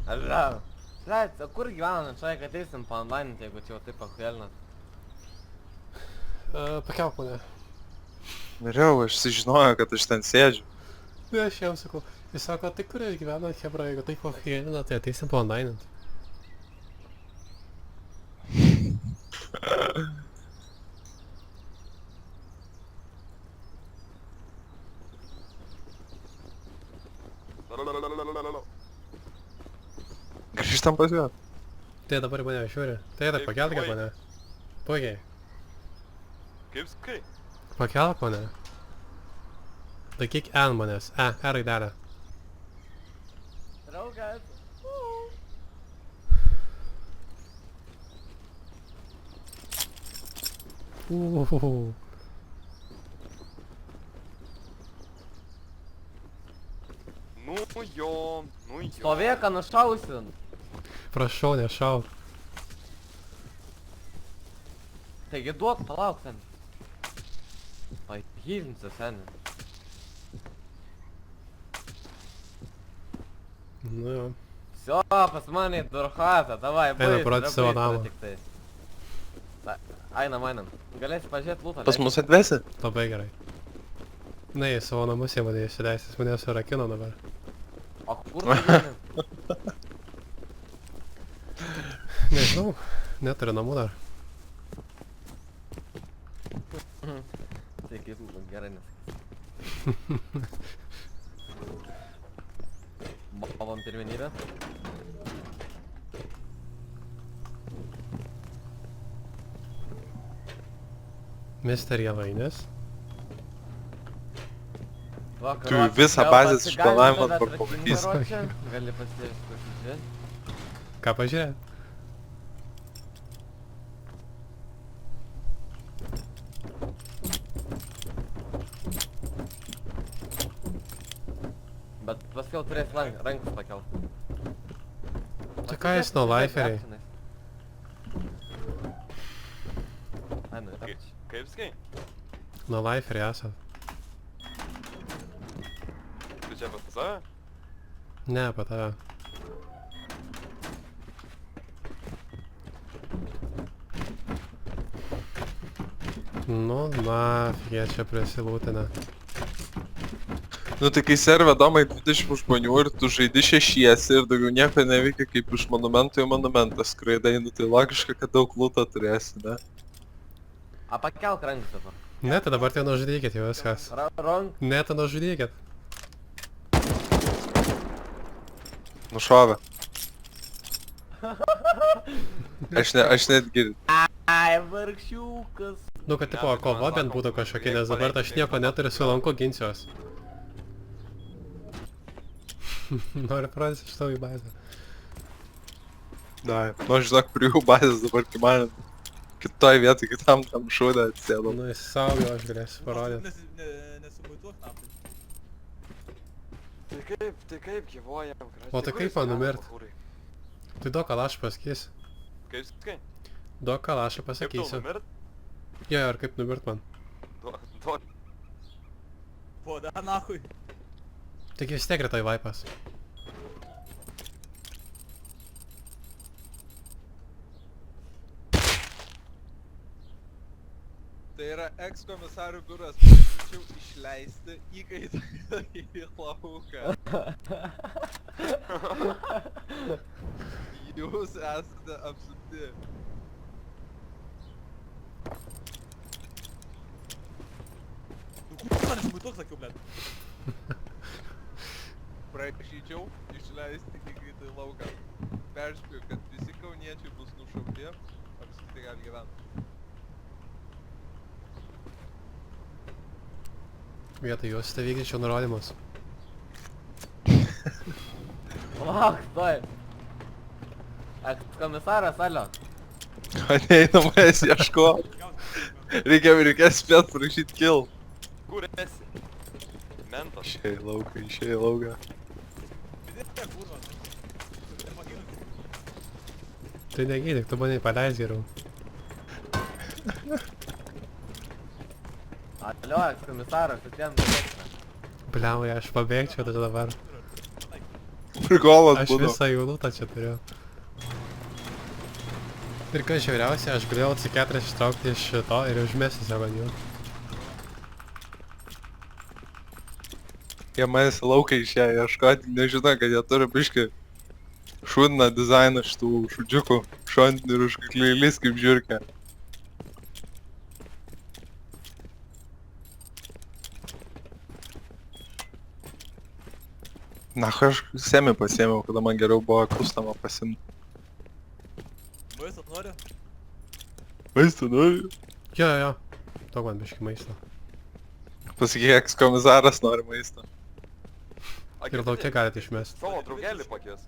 Alio. Leit, o kur gyvenat čia, kad eisim po online, jeigu čia jau taip pahuėlinat? Pakelk mane. Norėjau, aš žinojau, kad aš ten sėdžiu. Ne, aš jam sakau. Jis sako, tai kur jūs gyvenat, hebra, jeigu taip pahuėlina, tai ateisim po online. Grįžtam pas juos. Tai dabar į mane žiūri. Tai Taip, pakelkit oi. mane. Puikiai. Kaip sakai? Pakelk mane. Laikyk N manęs. E raidelę. Draugas. Nu jo. Stovėk, ką nušausin. Prašau, nešauk. Taigi duok, palauk sen. Pahylinsiu sen. Nu jo. Всё, pas mane į Durhatą, davai, Eina parodyt savo namą. Einam. Galėsi pažiūrėt lūtą. Pas mus atvesi? Labai gerai. Na, į savo namus jie mane įsileis, jis mane surakino dabar. O kur tu gyveni? Nežinau, neturiu namų dar. Tai kaip gerai nesakysi. Bavom pirmenybę. Mister Javainis. Tu visą bazės išplanavimą dabar pamatysi. Gali pasižiūrėti. Ką pažiūrėt? Bet paskiau turės rankas pakelt. Tai ką jis nuo liferiai? Ai, nu, yra. Kaip sakai? Nuo liferiai esat. Tu čia pas save? Ne, apie tave. Nu, nafig, jie čia prisilūtina. Nu tai kai serve domai 20 žmonių ir tu žaidi šešiesi ir daugiau nieko neveikia kaip iš monumento į monumentą skraidai, nu tai logiška, kad daug lūto turėsi, ne? A, pakelk rankas dabar. Ne, tai dabar tai nužudykit jau viskas. Rank. Ne, tai nužudykit. Nušovė. Aš netgi... Ai, vargšiukas. Nu, kad tipo kova bent būtų kažkokia, nes dabar aš nieko neturiu, su lanku ginsiuos. Noriu pradėti iš tavo į bazę. Na, nu aš žinok, prie jų bazės dabar, kai man kitoj vietoj, kitam tam šūdą atsėdau. Nu, jis saugiu, aš galėsiu parodyti. Nesumaituok naftai. Tai kaip gyvojam, gražiai. O tai kaip man numirt? Tai duok kalašą pasakysiu. Kaip sakai? Duok kalašą Kaip tau pasakysiu. numirt? Jo, ir kaip numirt man. Duok. Poda nahui. Taigi vis tiek rytoj vaipas. Tai yra eks-komisarių biuras, prašyčiau išleisti įkaitą į lauką. Jūs esate apsupti. Nu kur tu man nesumaituok, sakiau, blėt. Prašyčiau išleisti įkaitą į lauką. Perspėju, kad visi kauniečiai bus nušauti, o visi tai gali gyventi. Vietoj jūs tai vykdyčiau nurodymus. Palauk, stoj. Komisaras, alio. Neinam manęs ieškot. Reikės spėt prašyt kill. Kur esi? Mentas. Išėjai į lauką. Vidėte, kurva. Nepagirink. Tai negydyk, tu mane paleis geriau. Alio, komisaras, atėjom. Bliauja, aš pabėgčiau tada dabar. Prigolas Aš būdavo. visą jaunutą čia turiu. Ir kas žiauriausia, aš galėjau C4 ištraukti iš to ir užmesti savo ant jų. Jie manęs į lauką išėjo ieškoti, nežino, kad jie turi biškį šūdiną dizainą šitų šudžiukų, šontinį ir užkakliais kaip žiūrkė. Na, aš semi pasiėmiau, kada man geriau buvo kustomą pasimti. Maisto nori? Maisto noriu. Jo. Daug man biški maisto. Pasakyk, ekskomisaras nori maisto. Ir laukia galite išmesti. Savo draugelį pakės.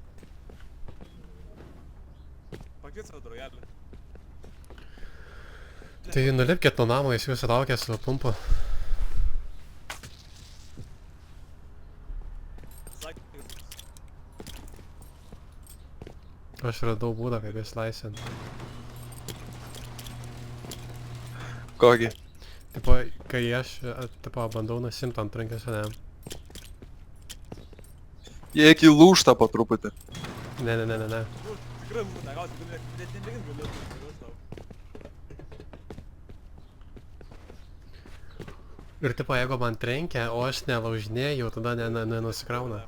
Pakvies savo draugelį. Tai nulipkit nuo namo, jis jūsų laukia su pumpu. Aš radau būdą, kaip jis laisvint. Kokį? Tipo, kai aš, tipo, bandau nusimt ant rankės, ne. Jie iki lūžta po truputį. Ne. Tikrai būtų negauti, net negis galiu tau. Ir tipo, jeigu man trenkia, o aš nelaužinėjau, tada nenusikrauna.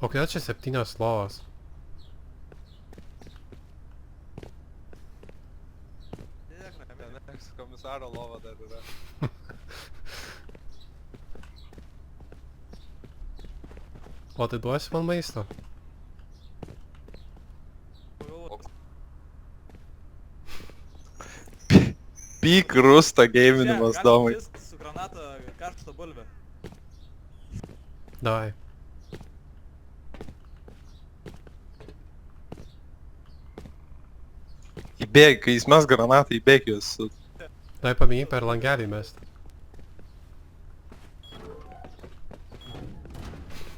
O kodėl čia 7 lovos? Ekskomisaro lova dar yra. O tai duosi man maisto? Pyk rūsta gaminimas domai. Su granata karštą bulvę. Davai. Įbėg, kai jis mes granatą, įbėg juos. Davai pamėgink per langelį mest.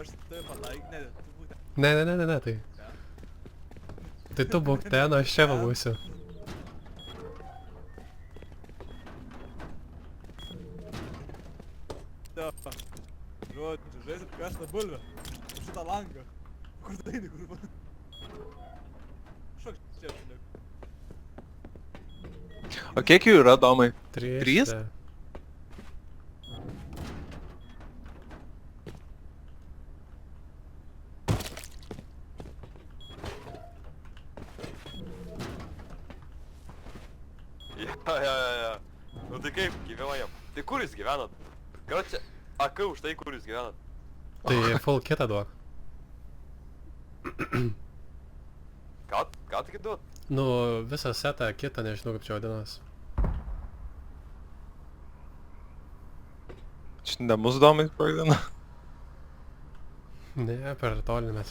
Aš tai pataik, ne, tu būtent. Ne, tai. Tai tu būk ten, aš čia būsiu. Žodžiu, žaisit karštą bulvę. Už šitą langą. Kur tai eini, kur? Šok čia, žinok. O kiek jų yra, domai? 3. Trys? Ja. Nu tai kaip gyvenojam? Tai kur jūs gyvenat? Gal čia AK už tai, kur jūs gyvenat? Tai full kitą duok. Ką tik duot? Nu, visą setą kitą, nežinau kaip čia vadinas. Čia ne mūsų domai sprogdina. Ne, per toli mes.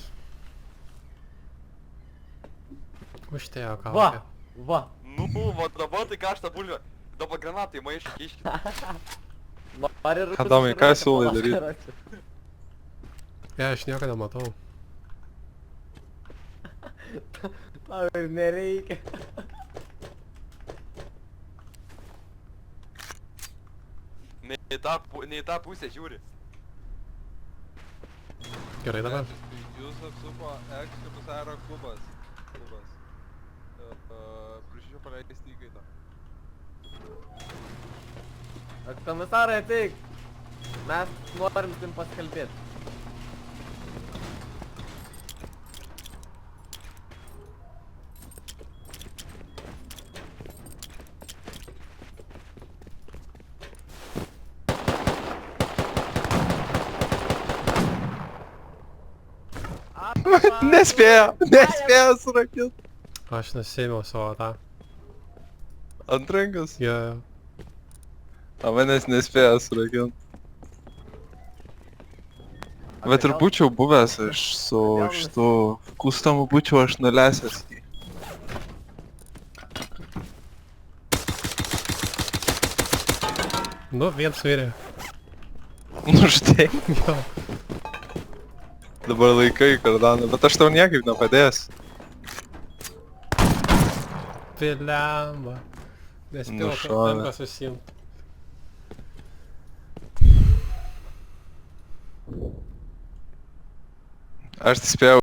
Užtėjo Va, kaukę. va. Nu, va dabar tai karštą bulvę. Dabar granatai maišį kiškit. Nori rūpintis Adomai, ką rūpintis, siūlai palauk, daryt? rasiu. Aš nieko nematau. Tau ir nereikia. Ne į tą pusę žiūri. Gerai dabar. Jūs apsupo ekskomisaro klubas. Prašyčiau paleisti įkaitą. Komisarai, ateik. Mes norim su jum pasikalbėti. Nespėjo surakint. Aš nusėmiau savo tą. Ant rankos. Jo. O manęs nespėjo surakint. Bet ir būčiau buvęs aš su šitu kustomu būčiau aš nulesęs. Nu, viens mirė. Nu štai. Jo. Dabar laikai kardaną, bet aš tau niekaip nepadėsiu. Pilemba. Nespėjau Nušovė. ranką susiimt. Aš tai spėjau